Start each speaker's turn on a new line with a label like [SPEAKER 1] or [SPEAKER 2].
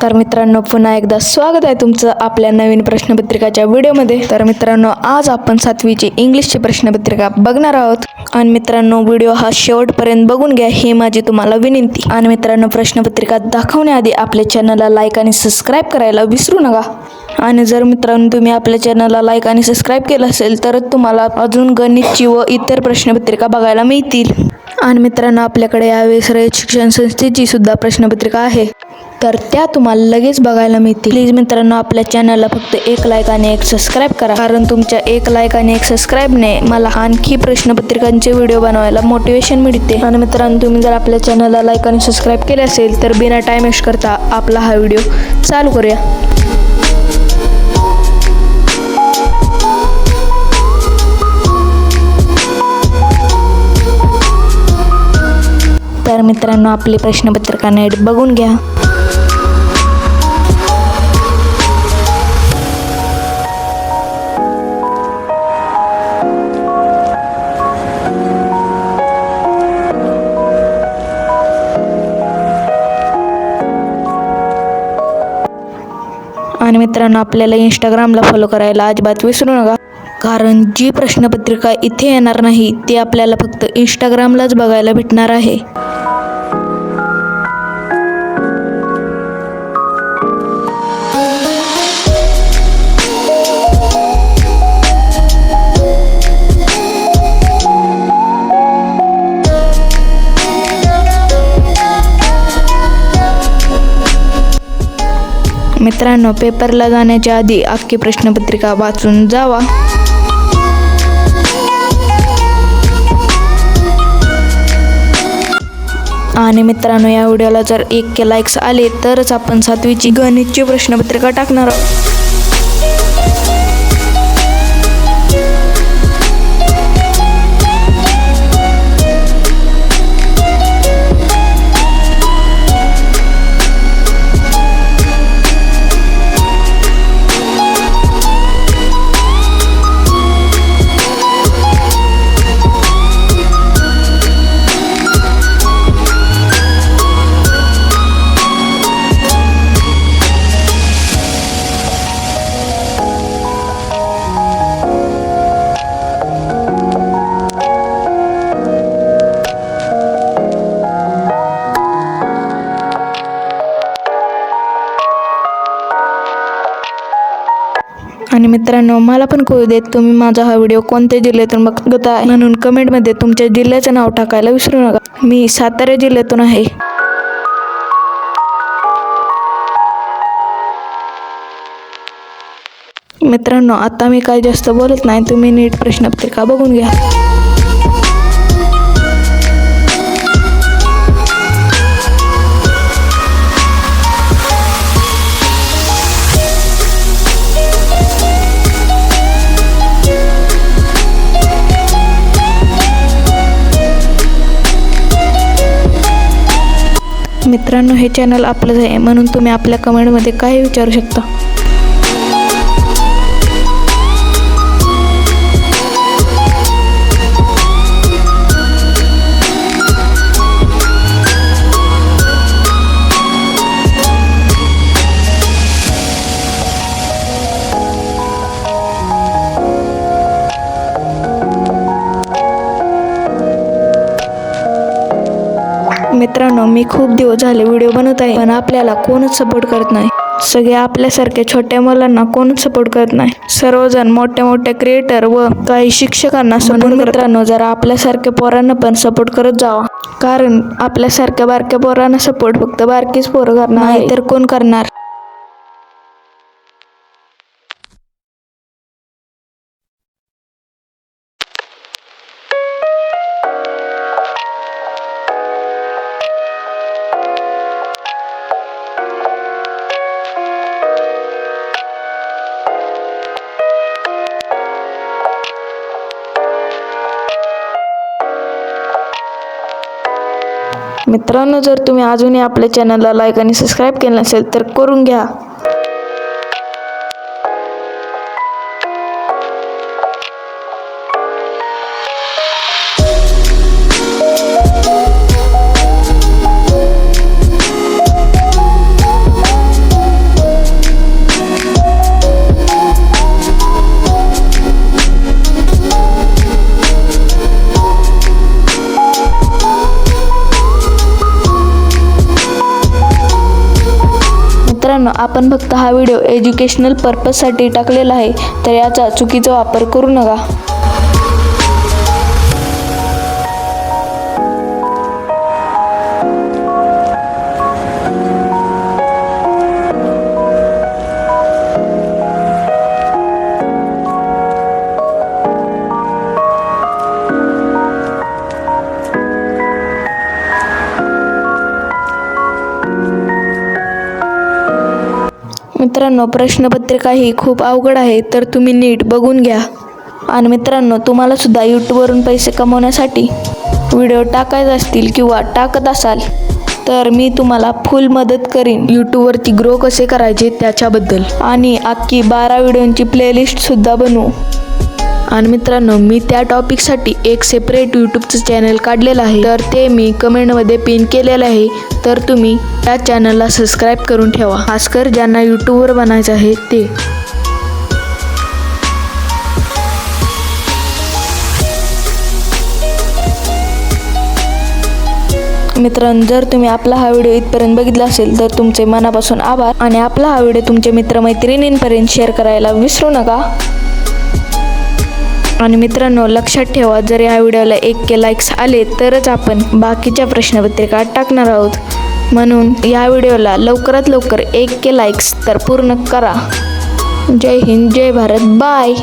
[SPEAKER 1] तर मित्रांनो, पुन्हा एकदा स्वागत आहे तुमचं आपल्या नवीन प्रश्नपत्रिकाच्या व्हिडिओमध्ये. तर मित्रांनो, आज आपण 7वीची इंग्लिशची प्रश्नपत्रिका बघणार आहोत. आणि मित्रांनो, व्हिडिओ हा शेवटपर्यंत बघून घ्या, ही माझी तुम्हाला विनंती. आणि मित्रांनो, प्रश्नपत्रिका दाखवण्याआधी आपल्या चॅनलला लाईक आणि सबस्क्राईब करायला विसरू नका. आणि जर मित्रांनो तुम्ही आपल्या चॅनलला लाईक आणि सबस्क्राईब केलं असेल तरच तुम्हाला अजून गणितची व इतर प्रश्नपत्रिका बघायला मिळतील. आणि मित्रांनो, आपल्याकडे यावेळेस रयत शिक्षण संस्थेची सुद्धा प्रश्नपत्रिका आहे, तर त्या तुम्हाला लगेच बघायला मिळतील. प्लीज मित्रांनो, आपल्या चॅनलला फक्त एक लाईक आणि एक सबस्क्राईब करा, कारण तुमच्या एक लाईक आणि एक सबस्क्राईबने मला आणखी प्रश्नपत्रिकांचे व्हिडिओ बनवायला मोटिवेशन मिळते. आणि मित्रांनो, तुम्ही जर आपल्या चॅनलला लाईक आणि सबस्क्राईब केले असेल तर बिना टाइम वेस्ट करता आपला हा व्हिडिओ चालू करूया. तर मित्रांनो, आपली प्रश्नपत्रिका नीट बघून घ्या. आणि मित्रांनो, आपल्याला इंस्टाग्रामला फॉलो करायला अजिबात विसरू नका, कारण जी प्रश्नपत्रिका इथे येणार नाही ती आपल्याला फक्त इंस्टाग्रामलाच बघायला भेटणार आहे. मित्रांनो, पेपरला जाण्याच्या आधी अख्खी प्रश्नपत्रिका वाचून जावा. आणि मित्रांनो, या व्हिडिओला जर 1K लाईक्स आले तरच आपण 7वीची गणितची प्रश्नपत्रिका टाकणार आहोत. आणि मित्रांनो, मला पण कळू देत तुम्ही माझा हा व्हिडिओ कोणत्या जिल्ह्यातून बघत आहे, म्हणून कमेंटमध्ये तुमच्या जिल्ह्याचं नाव टाकायला विसरू नका. मी सातारा जिल्ह्यातून आहे. मित्रांनो, आता मी काही जास्त बोलत नाही, तुम्ही नीट प्रश्नपत्रिका बघून घ्या. मित्रांनो, हे चॅनल आपलंच आहे, म्हणून तुम्ही आपल्या कमेंटमध्ये काही विचारू शकता. मित्रांनो, मी खूप दिवस झाले व्हिडिओ बनवत आहे, पण आपल्याला कोणच सपोर्ट करत नाही. सगळे आपल्यासारख्या छोट्या मुलांना कोणच सपोर्ट करत नाही. सर्वजण मोठ्या मोठ्या क्रिएटर व काही शिक्षकांना सपोर्ट. मित्रांनो, जरा आपल्यासारख्या पोरांना पण सपोर्ट करत जावा, कारण आपल्यासारख्या बारक्या पोरांना सपोर्ट फक्त बारकीच पोरं करणार नाही तर कोण करणार. मित्रांनो, जर तुम्ही अजूनही आपल्या चॅनलला लाईक आणि सबस्क्राईब केलं नसेल तर करून घ्या. मित्रांनो, आपण फक्त हा व्हिडिओ एज्युकेशनल पर्पजसाठी टाकलेला आहे, तर याचा चुकीचा वापर करू नका. मित्रांनो, प्रश्नपत्रिका ही खूप अवघड आहे, तर तुम्ही नीट बघून घ्या. आणि मित्रांनो, तुम्हाला सुद्धा यूट्यूबवरून पैसे कमवण्यासाठी व्हिडिओ टाकायचे असतील किंवा टाकत असाल तर मी तुम्हाला फुल मदत करीन यूट्यूबवरती ग्रो कसे करायचे त्याच्याबद्दल. आणि अख्खी 12 व्हिडिओंची प्लेलिस्टसुद्धा बनवू. आणि मित्रांनो, मी त्या टॉपिकसाठी एक सेपरेट यूट्यूबचं चॅनल काढलेलं आहे, तर ते मी कमेंटमध्ये पिन केलेलं आहे, तर तुम्ही त्या चॅनलला सबस्क्राईब करून ठेवा, खासकर ज्यांना यूट्यूबवर बनायचं आहे ते. मित्रांनो, जर तुम्ही आपला हा व्हिडिओ इथपर्यंत बघितला असेल तर तुमचे मनापासून आभार. आणि आपला हा व्हिडिओ तुमच्या मित्रमैत्रिणींपर्यंत शेअर करायला विसरू नका. आणि मित्रांनो, लक्षात ठेवा, जर या व्हिडिओला 1K लाईक्स आले तरच आपण बाकीच्या प्रश्नपत्रिका टाकणार आहोत. म्हणून या व्हिडिओला लवकरात लवकर 1K लाईक्स तर पूर्ण करा. जय हिंद, जय भारत, बाय.